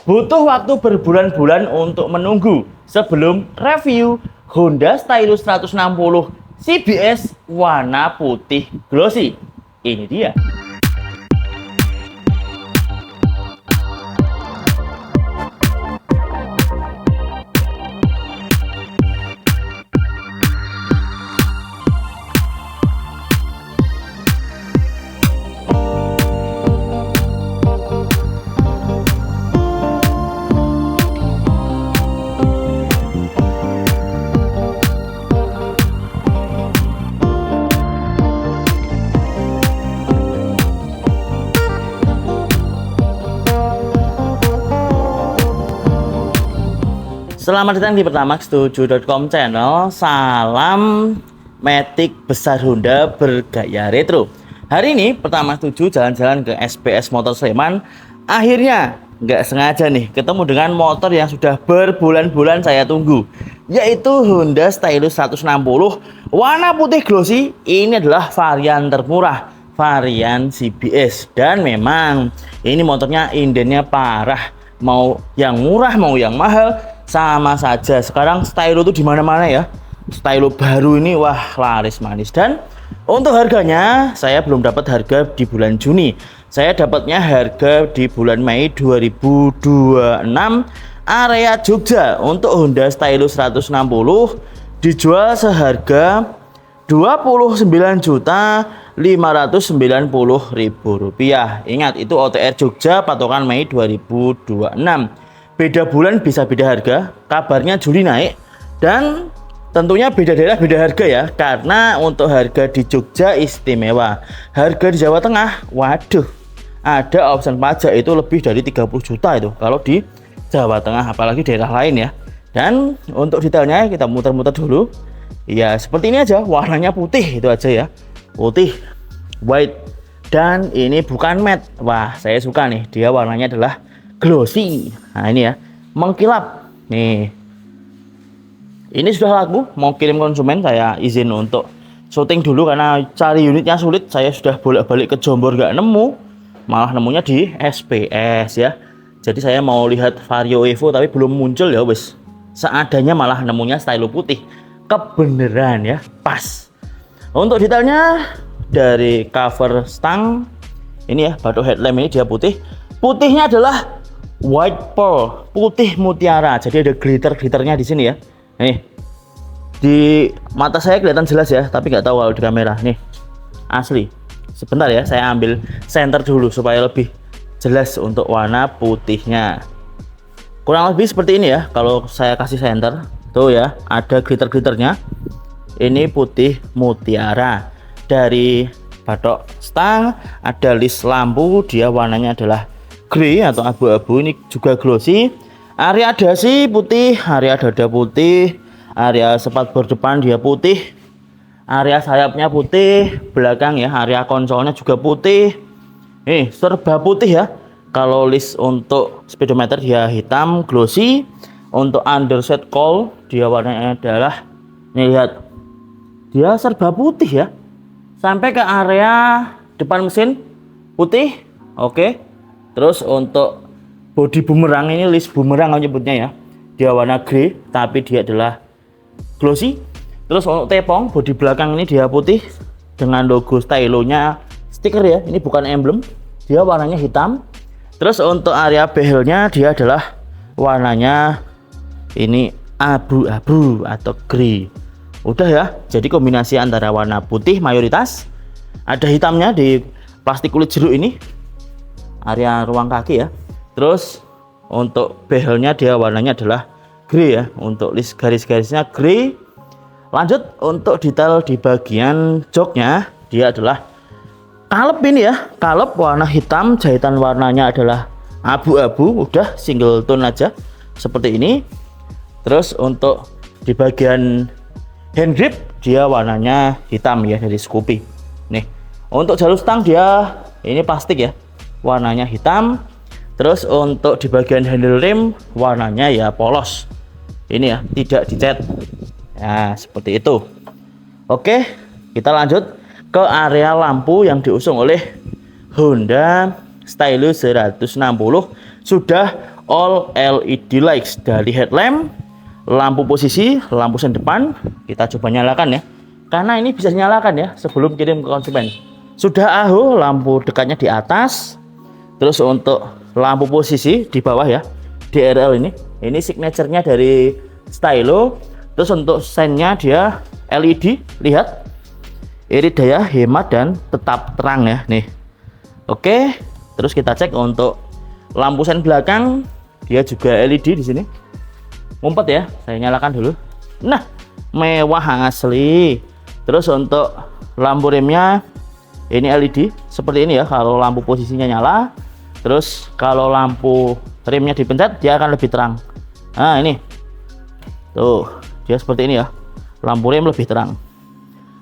Butuh waktu berbulan-bulan untuk menunggu sebelum review Honda Stylus 160 CBS warna putih glossy. Ini dia. Selamat datang di pertamax7.com channel. Salam Matic besar Honda bergaya retro. Hari ini Pertamax 7 jalan-jalan ke SPS Motor Sleman. Akhirnya nggak sengaja nih ketemu dengan motor yang sudah berbulan-bulan saya tunggu, yaitu Honda Stylus 160 warna putih glossy. Ini adalah varian termurah, varian CBS, dan memang ini motornya indennya parah. Mau yang murah mau yang mahal sama saja. Sekarang stylo tuh di mana-mana ya. Stylo baru ini wah laris manis. Dan untuk harganya saya belum dapat harga di bulan Juni. Saya dapatnya harga di bulan Mei 2026 area Jogja. Untuk Honda Stylus 160 dijual seharga Rp29.590.000. Ingat, itu OTR Jogja patokan Mei 2026. Beda bulan bisa beda harga. Kabarnya Juli naik, dan tentunya beda daerah beda harga ya, karena untuk harga di Jogja istimewa. Harga di Jawa Tengah, waduh, ada opsi pajak itu lebih dari 30 juta itu kalau di Jawa Tengah, apalagi daerah lain ya. Dan untuk detailnya kita muter-muter dulu. Ya seperti ini aja, warnanya putih itu aja ya, putih white, dan ini bukan matte. Wah, saya suka nih, dia warnanya adalah glossy. Nah ini ya, mengkilap nih. Ini sudah laku, mau kirim konsumen. Saya izin untuk syuting dulu karena cari unitnya sulit. Saya sudah bolak-balik ke Jombor gak nemu, malah nemunya di SPS ya. Jadi saya mau lihat Vario Evo tapi belum muncul ya wes. Seadanya malah nemunya stylo putih. Kebeneran ya, pas. Untuk detailnya dari cover stang ini ya, batok headlamp ini dia putih. Putihnya adalah white pearl, putih mutiara. Jadi ada glitter-glitternya di sini ya. Nih, di mata saya kelihatan jelas ya, tapi nggak tahu kalau di kamera. Nih, asli. Sebentar ya, saya ambil center dulu supaya lebih jelas untuk warna putihnya. Kurang lebih seperti ini ya, kalau saya kasih center. Tuh ya, ada glitter-glitternya. Ini putih mutiara. Dari batok stang ada list lampu, dia warnanya adalah grey atau abu-abu. Ini juga glossy. Area dasi putih, area dada putih, area spakbor depan dia putih, area sayapnya putih, belakang ya, area konsolnya juga putih. Serba putih ya. Kalau list untuk speedometer dia hitam glossy. Untuk underset cowl dia warnanya adalah, nih lihat, dia serba putih ya. Sampai ke area depan mesin putih. Oke. Terus untuk bodi bumerang, ini list bumerang nyebutnya ya, dia warna grey tapi dia adalah glossy. Terus untuk tepong bodi belakang ini dia putih dengan logo stylonya stiker ya, ini bukan emblem, dia warnanya hitam. Terus untuk area behelnya dia adalah warnanya ini abu-abu atau grey. Udah ya, jadi kombinasi antara warna putih mayoritas, ada hitamnya di plastik kulit jeruk ini, area ruang kaki ya. Terus untuk behelnya dia warnanya adalah grey ya, untuk list garis-garisnya grey. Lanjut untuk detail di bagian joknya, dia adalah kalep ini ya, kalep warna hitam, jahitan warnanya adalah abu-abu, udah single tone aja seperti ini. Terus untuk di bagian hand grip dia warnanya hitam ya, dari Scoopy. Nih, untuk jalur stang dia ini plastik ya, warnanya hitam. Terus untuk di bagian handle rim warnanya ya polos. Ini ya, tidak dicat. Ya, seperti itu. Oke, kita lanjut ke area lampu yang diusung oleh Honda Stylus 160. Sudah all LED lights, dari headlamp, lampu posisi, lampu sen depan. Kita coba nyalakan ya, karena ini bisa nyalakan ya sebelum kirim ke konsumen. Sudah AHO, lampu dekatnya di atas. Terus untuk lampu posisi di bawah ya, DRL ini signaturenya dari Stylo. Terus untuk sennya dia LED, lihat, irit daya, hemat, dan tetap terang ya nih. Oke, terus kita cek untuk lampu sen belakang, dia juga LED di sini. Ngumpet ya, saya nyalakan dulu. Nah, mewah asli. Terus untuk lampu remnya ini LED seperti ini ya, kalau lampu posisinya nyala. Terus kalau lampu remnya dipencet, dia akan lebih terang. Nah, ini tuh, dia seperti ini ya, lampu rem lebih terang.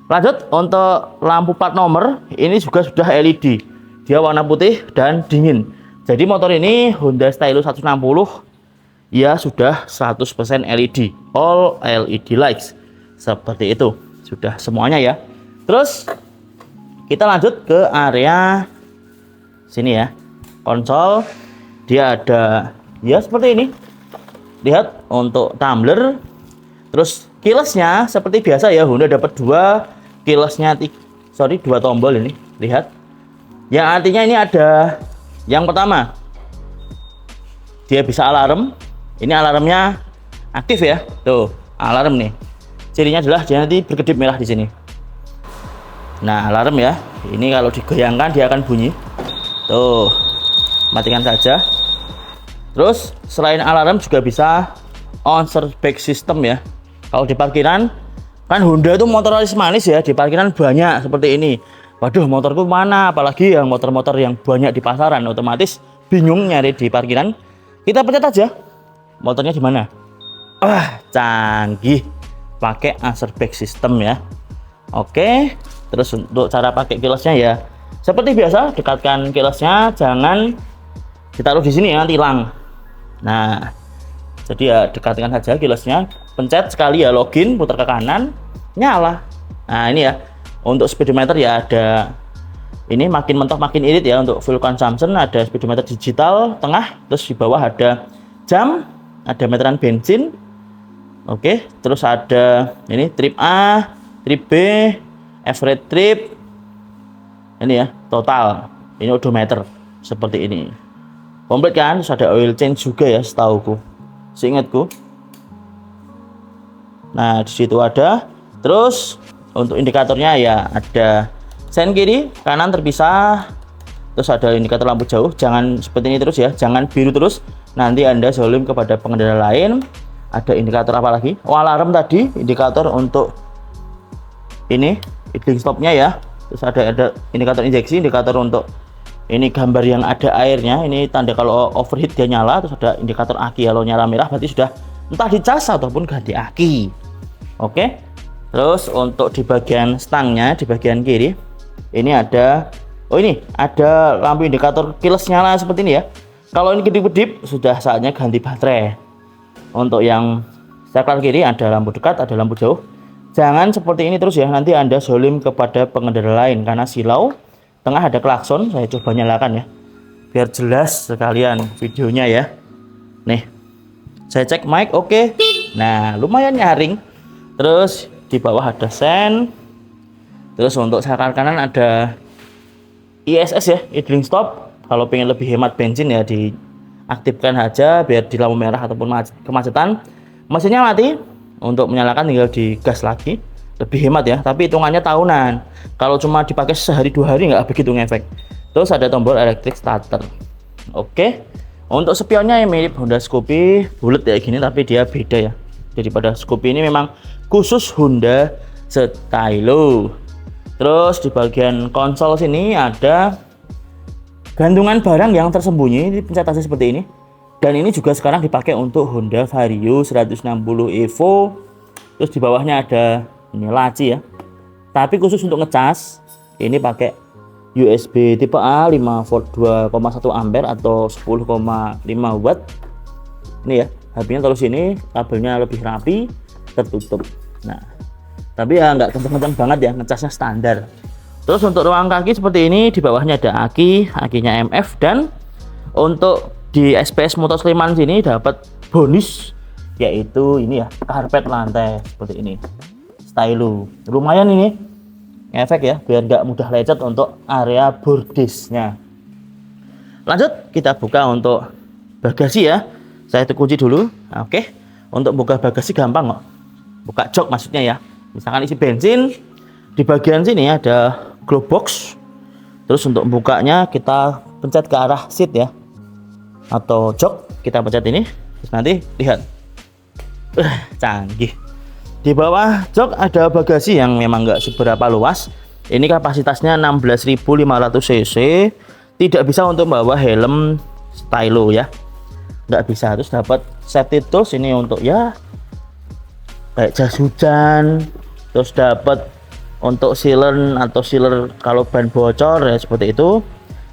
Lanjut untuk lampu plat nomor, ini juga sudah LED, dia warna putih dan dingin. Jadi motor ini Honda Stylo 160 ya sudah 100% LED, all LED lights seperti itu, sudah semuanya ya. Terus kita lanjut ke area sini ya, konsol. Dia ada ya seperti ini, lihat, untuk tumbler. Terus keylessnya seperti biasa ya, Honda dapat dua keylessnya, dua tombol ini, lihat. Yang artinya ini ada, yang pertama dia bisa alarm. Ini alarmnya aktif ya, tuh alarm nih. Cirinya adalah dia nanti berkedip merah di sini. Nah, alarm ya, ini kalau digoyangkan dia akan bunyi. Tuh, matikan saja. Terus selain alarm juga bisa on-board back system ya. Kalau di parkiran kan Honda itu motoris manis ya, di parkiran banyak seperti ini. Waduh, motorku mana? Apalagi yang motor-motor yang banyak di pasaran, otomatis bingung nyari di parkiran. Kita pencet aja, motornya di mana? Canggih, pakai on-board back system ya. Oke, terus untuk cara pakai keylessnya ya seperti biasa, dekatkan keylessnya, jangan ditaruh di sini ya, nanti hilang. Nah, jadi ya dekatkan saja keylessnya, pencet sekali ya, login, putar ke kanan, nyala. Nah, ini ya untuk speedometer ya, ada ini makin mentok makin irit ya. Untuk fuel consumption ada speedometer digital tengah, terus di bawah ada jam, ada meteran bensin. Oke, terus ada ini trip A, trip B, average trip, ini ya total, ini odometer seperti ini, komplit kan. Terus ada oil change juga ya setauku, seingatku. Nah, di situ ada. Terus untuk indikatornya ya ada sen kiri kanan terpisah. Terus ada indikator lampu jauh, jangan seperti ini terus ya, jangan biru terus, nanti Anda zolim kepada pengendara lain. Ada indikator apa lagi? Alarm tadi, indikator untuk ini idling stopnya ya. Terus ada indikator injeksi, indikator untuk ini gambar yang ada airnya, ini tanda kalau overheat dia nyala. Terus ada indikator aki, kalau nyala merah berarti sudah entah dicas ataupun ganti aki. Oke. Terus untuk di bagian stangnya, di bagian kiri ini ada, ini ada lampu indikator keyless nyala seperti ini ya. Kalau ini kedip-kedip sudah saatnya ganti baterai. Untuk yang saklar kiri ada lampu dekat, ada lampu jauh. Jangan seperti ini terus ya, nanti Anda zolim kepada pengendara lain karena silau. Tengah ada klakson, saya coba nyalakan ya, biar jelas sekalian videonya ya. Nih, saya cek mic, oke. Nah, lumayan nyaring. Terus di bawah ada sen. Terus untuk saklar kanan ada ISS ya, idling stop. Kalau pengen lebih hemat bensin ya diaktifkan aja biar di lampu merah ataupun kemacetan mesinnya mati. Untuk menyalakan tinggal digas lagi, lebih hemat ya, tapi hitungannya tahunan. Kalau cuma dipakai sehari 2 hari nggak begitu ngefek. Terus ada tombol electric starter. Oke, untuk spionnya yang mirip Honda Scoopy, bulat ya gini, tapi dia beda ya. Daripada Scoopy ini memang khusus Honda Stylo. Terus di bagian konsol sini ada gantungan barang yang tersembunyi, ini pencet aja seperti ini. Dan ini juga sekarang dipakai untuk Honda Vario 160 Evo. Terus di bawahnya ada ini laci ya, tapi khusus untuk ngecas ini pakai USB tipe A 5 volt 2,1 ampere atau 10,5 watt. Ini ya, habisnya taruh sini, kabelnya lebih rapi, tertutup. Nah, tapi ya nggak kenceng-kenceng banget ya, ngecasnya standar. Terus untuk ruang kaki seperti ini, di bawahnya ada aki, akinya MF, dan untuk di SPS Motor Sleman sini dapat bonus, yaitu ini ya, karpet lantai seperti ini, stylo. Lumayan ini efek ya, biar nggak mudah lecet untuk area bordisnya. Lanjut kita buka untuk bagasi ya. Saya kunci dulu. Oke, untuk buka bagasi gampang kok, buka jok maksudnya ya. Misalkan isi bensin, di bagian sini ada glove box. Terus untuk bukanya kita pencet ke arah seat ya, atau jok, kita pencet ini. Terus nanti lihat, canggih. Di bawah jok ada bagasi yang memang nggak seberapa luas. Ini kapasitasnya 16.500 cc. Tidak bisa untuk bawa helm stylo ya, nggak bisa. Terus dapat safety tools ini untuk ya kayak jas hujan. Terus dapat untuk sealer atau sealer kalau ban bocor ya, seperti itu.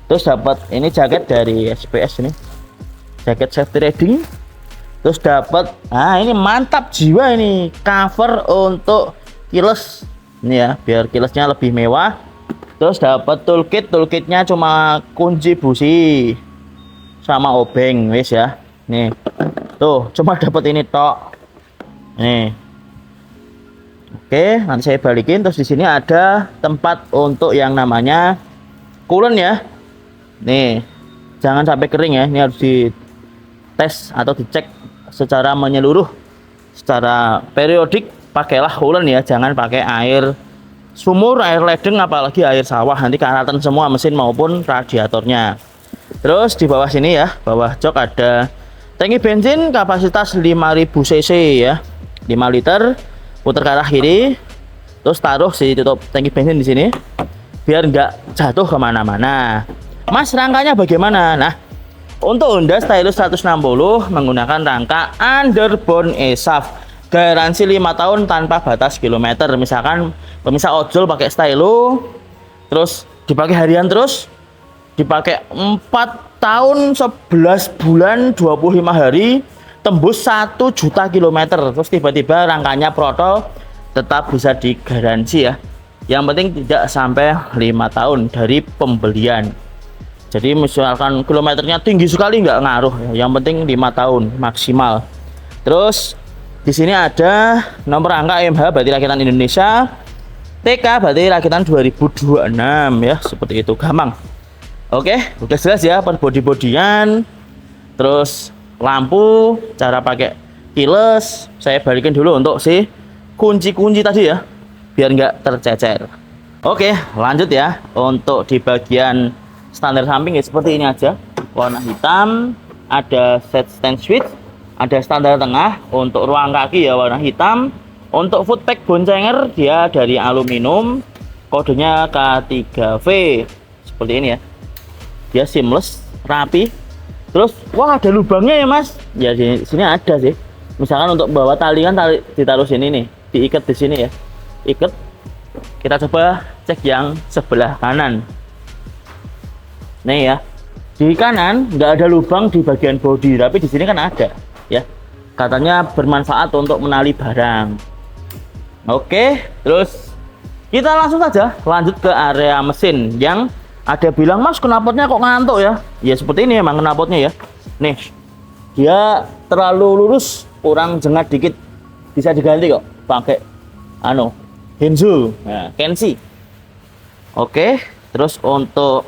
Terus dapat ini jaket dari SPS ini, jaket safety riding. Terus dapat, nah ini mantap jiwa ini, cover untuk keyless ini ya, biar keylessnya lebih mewah. Terus dapat toolkit, toolkitnya cuma kunci busi sama obeng wis ya. Nih tuh cuma dapat ini tok nih. Oke, nanti saya balikin. Terus di sini ada tempat untuk yang namanya coolant ya. Nih jangan sampai kering ya, ini harus dites atau dicek secara menyeluruh, secara periodik. Pakailah coolant ya, jangan pakai air sumur, air ledeng, apalagi air sawah, nanti karatan semua mesin maupun radiatornya. Terus di bawah sini ya, bawah jok ada tangki bensin kapasitas 5000 cc ya, 5 liter. Putar ke arah kiri, terus taruh si tutup tangki bensin di sini biar nggak jatuh kemana-mana. Mas, rangkanya bagaimana? Nah, untuk Honda Stylus 160 menggunakan rangka underbone ESAF, garansi 5 tahun tanpa batas kilometer. Misalkan pemirsa ojol pakai stylo, terus dipakai harian, terus dipakai 4 tahun 11 bulan 25 hari, tembus 1 juta kilometer. Terus tiba-tiba rangkanya protol, tetap bisa digaransi ya. Yang penting tidak sampai 5 tahun dari pembelian. Jadi misalkan kilometernya tinggi sekali nggak ngaruh ya. Yang penting 5 tahun maksimal. Terus di sini ada nomor rangka MH berarti rakitan Indonesia, TK berarti rakitan 2026 ya, seperti itu, gampang. Oke, udah jelas ya per body-bodyan. Terus lampu, cara pakai keyless. Saya balikin dulu untuk si kunci-kunci tadi ya, biar nggak tercecer. Oke, lanjut ya. Untuk di bagian standar samping ya seperti ini aja, warna hitam. Ada set stand switch, ada standar tengah. Untuk ruang kaki ya warna hitam. Untuk footpack boncenger dia dari aluminium, kodenya K3V seperti ini ya. Dia seamless, rapi. Terus wah ada lubangnya ya mas, ya di sini ada sih. Misalkan untuk bawa tali kan, tali ditaruh sini nih, diikat di sini ya, ikat. Kita coba cek yang sebelah kanan nih ya. Di kanan nggak ada lubang di bagian bodi, tapi di sini kan ada ya, katanya bermanfaat untuk menali barang. Oke, terus kita langsung saja lanjut ke area mesin. Yang ada bilang, mas knalpotnya kok ngantuk ya. Ya seperti ini emang knalpotnya ya. Nih, dia terlalu lurus, kurang jengat dikit, bisa diganti kok pakai Henzo, nah, Kenshi. Oke, terus untuk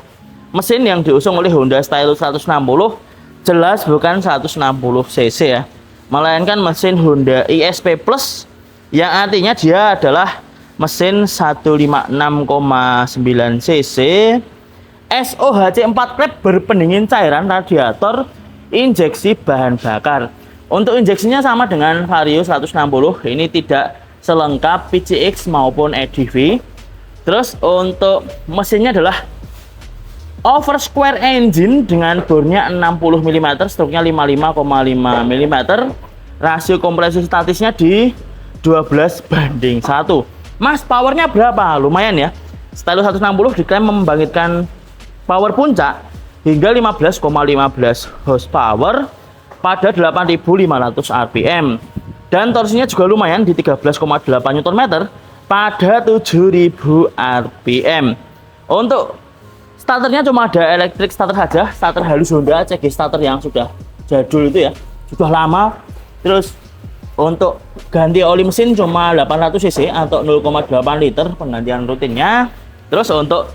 mesin yang diusung oleh Honda Stylus 160 jelas bukan 160 cc ya, melainkan mesin Honda ISP Plus, yang artinya dia adalah mesin 156,9 cc SOHC 4 klep berpendingin cairan radiator injeksi bahan bakar. Untuk injeksinya sama dengan Vario 160, ini tidak selengkap PCX maupun EDV. Terus untuk mesinnya adalah over square engine dengan bornya 60 mm, struknya 55,5 mm. Rasio kompresi statisnya di 12:1. Mas, powernya berapa? Lumayan ya. Stylus 160 diklaim membangkitkan power puncak hingga 15,15 horsepower pada 8.500 rpm, dan torsinya juga lumayan di 13,8 Nm pada 7.000 rpm. Untuk Starternya cuma ada electric starter saja, starter halus Honda CG starter yang sudah jadul itu ya, sudah lama. Terus untuk ganti oli mesin cuma 800 cc atau 0,8 liter penggantian rutinnya. Terus untuk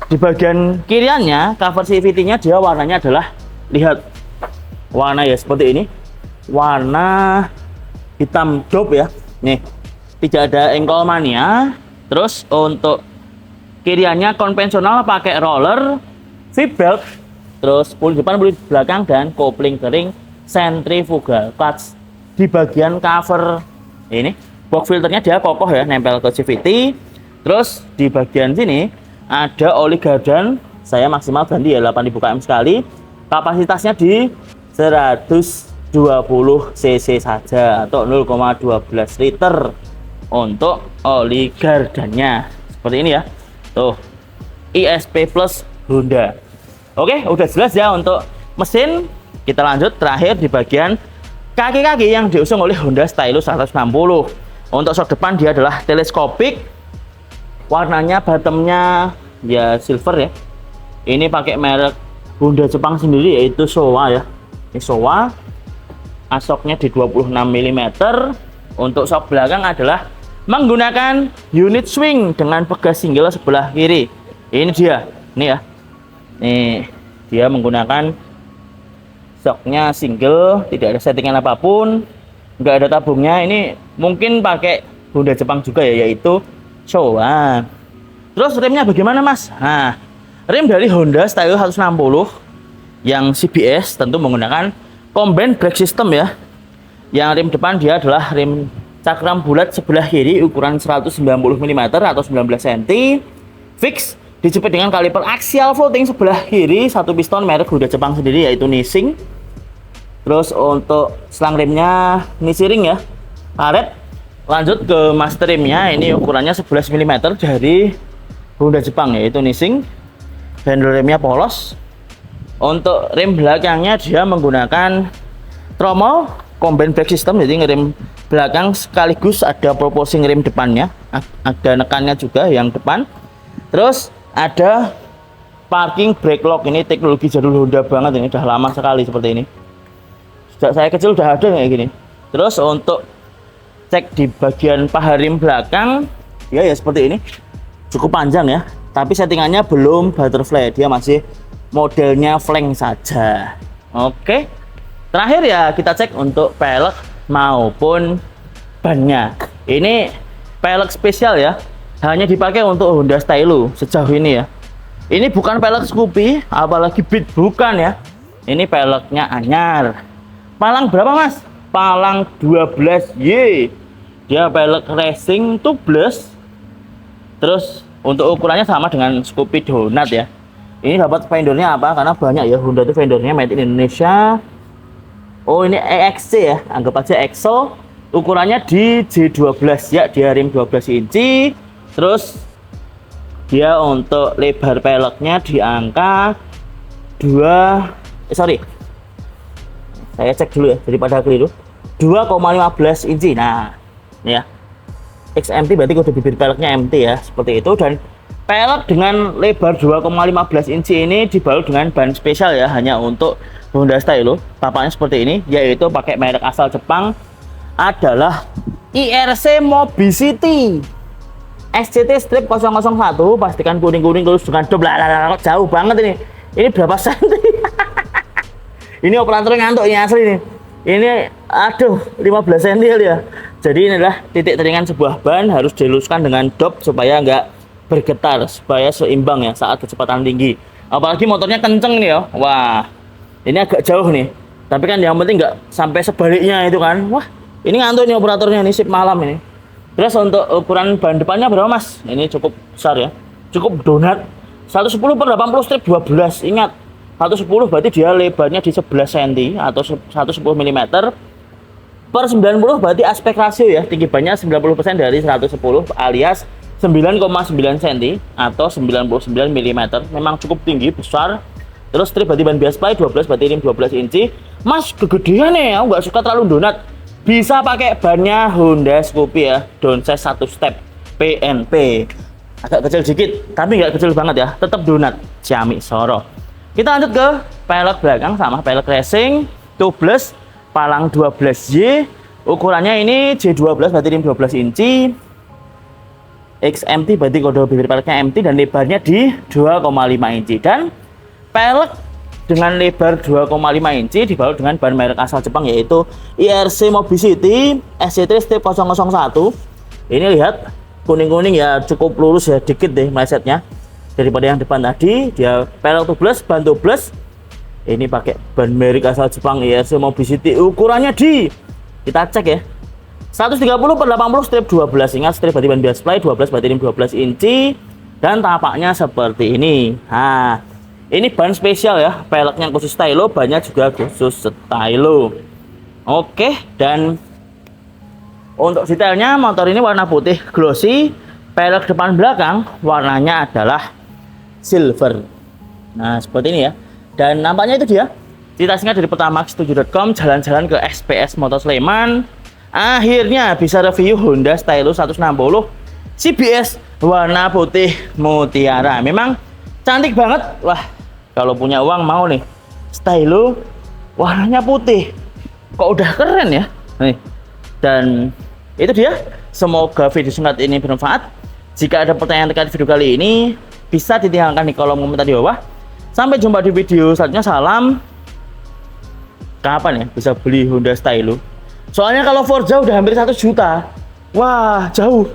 di bagian kiriannya, cover CVT-nya dia warnanya adalah, lihat warna ya seperti ini, warna hitam dope ya. Nih, tidak ada engkol mania. Terus untuk kiriannya konvensional pakai roller, V belt, terus puli depan, puli belakang, dan kopling kering centrifugal clutch. Di bagian cover ini box filternya dia kokoh ya, nempel ke CVT. Terus di bagian sini ada oli gardan, saya maksimal ganti ya 8000 km sekali. Kapasitasnya di 120 cc saja atau 0,12 liter untuk oli gardannya. Seperti ini ya. Tuh, ISP Plus Honda. Oke, udah jelas ya untuk mesin. Kita lanjut terakhir di bagian kaki-kaki yang diusung oleh Honda Stylus 160. Untuk shock depan dia adalah teleskopik. Warnanya bottomnya ya silver ya. Ini pakai merek Honda Jepang sendiri yaitu Showa ya. Ini Showa. Asoknya di 26 mm. Untuk shock belakang adalah menggunakan unit swing dengan pegas single sebelah kiri. Ini dia. Ini ya. Nih, dia menggunakan shocknya single, tidak ada settingan apapun, nggak ada tabungnya. Ini mungkin pakai Honda Jepang juga ya, yaitu Showa. Terus remnya bagaimana mas? Nah, rem dari Honda Stylus 160 yang CBS tentu menggunakan combine brake system ya. Yang rem depan dia adalah rem cakram bulat sebelah kiri ukuran 190 mm atau 19 cm, fix, dijepit dengan kaliper axial vaulting sebelah kiri, satu piston merek Honda Jepang sendiri yaitu Nissin. Terus untuk selang remnya Nissin ring ya, karet. Lanjut ke master remnya, ini ukurannya 11 mm dari Honda Jepang yaitu Nissin. Handle remnya polos. Untuk rem belakangnya dia menggunakan tromol combine brake system, jadi ngerem belakang sekaligus ada proporsi ngerem depannya, ada nekannya juga yang depan. Terus ada parking brake lock, ini teknologi jadul Honda banget, ini udah lama sekali seperti ini. Sejak saya kecil udah ada kayak gini. Terus untuk cek di bagian paha rem belakang, ya seperti ini, cukup panjang ya. Tapi settingannya belum butterfly, dia masih modelnya flank saja. Oke. Terakhir ya kita cek untuk pelek maupun bannya. Ini pelek spesial ya, hanya dipakai untuk Honda Stylus sejauh ini ya. Ini bukan pelek Scoopy, apalagi Beat, bukan ya. Ini peleknya anyar. Palang berapa mas? Palang 12Y. Dia pelek racing tubeless. Terus untuk ukurannya sama dengan Scoopy Donut ya. Ini dapat vendornya apa? Karena banyak ya, Honda itu vendornya made in Indonesia. Oh ini EXC ya, anggap aja Excel. Ukurannya di J12 ya, dia rim 12 inci. Terus dia untuk lebar peleknya di angka 2, saya cek dulu ya daripada keliru, 2,15 inci. Nah ini ya, XMT berarti kode bibir peleknya MT ya, seperti itu. Dan pelek dengan lebar 2,15 inci ini dibalut dengan ban spesial ya, hanya untuk Honda Stylus. Papannya seperti ini, yaitu pakai merek asal Jepang, adalah IRC Mobicity SCT strip 001. Pastikan kuning-kuning terus dengan double. Jauh banget ini. Ini berapa senti? Ini operator ngantuk ini asli nih. Ini aduh 15 cm ya. Jadi ini adalah titik teringan sebuah ban, harus diluskan dengan dop supaya nggak bergetar, supaya seimbang ya saat kecepatan tinggi. Apalagi motornya kenceng nih ya. Wah, ini agak jauh nih. Tapi kan yang penting nggak sampai sebaliknya itu kan. Wah, ini ngantuk nih operatornya nih, sip malam ini. Terus untuk ukuran ban depannya berapa mas? Ini cukup besar ya, cukup donat. 110/80 strip 12. Ingat, 110 berarti dia lebarnya di 11 cm atau 110 mm per 90, berarti aspek rasio ya, tinggi bannya 90% dari 110 alias 9,9 cm atau 99 mm. Memang cukup tinggi, besar. Terus strip berarti ban bias ply 12, berarti rim 12 inci. Mas kegedean ya, aku nggak suka terlalu donat. Bisa pakai bannya Honda Scoopy ya, downsize 1 step PNP. agak kecil dikit, tapi nggak kecil banget ya, tetap donat Xiaomi Soro. Kita lanjut ke pelek belakang sama pelek racing tubeless palang 12Y. Ukurannya ini J12 berarti rim 12 inci, XMT berarti kode bibir peleknya MT, dan lebarnya di 2,5 inci. Dan pelek dengan lebar 2,5 inci dibalut dengan ban merek asal Jepang yaitu IRC Mobicity SC3 Step 001. Ini lihat kuning-kuning ya, cukup lurus ya, dikit deh melesetnya daripada yang depan tadi. Dia pelek tubeless, ban tubeless. Ini pakai ban merek asal Jepang IRC Mobicity. Ukurannya kita cek ya, 130/80 strip 12. Ingat strip berarti ban bias play, 12 berarti rim 12 inci, dan tapaknya seperti ini. Nah, ini ban spesial ya, peleknya khusus stylo, bannya juga khusus stylo. Oke, dan untuk detailnya motor ini warna putih glossy, pelek depan belakang warnanya adalah silver. Nah, seperti ini ya. Dan nampaknya itu dia cerita singkat dari Pertamax7.com jalan-jalan ke SPS Motor Sleman. Akhirnya bisa review Honda Stylo 160 CBS warna putih mutiara. Memang cantik banget. Wah, kalau punya uang mau nih Stylo warnanya putih. Kok udah keren ya? Nih. Dan itu dia, semoga video singkat ini bermanfaat. Jika ada pertanyaan terkait video kali ini, bisa ditinggalkan di kolom komentar di bawah. Sampai jumpa di video selanjutnya. Salam. Kapan ya bisa beli Honda Stylo? Soalnya kalau Forza udah hampir 1 juta. Wah, jauh.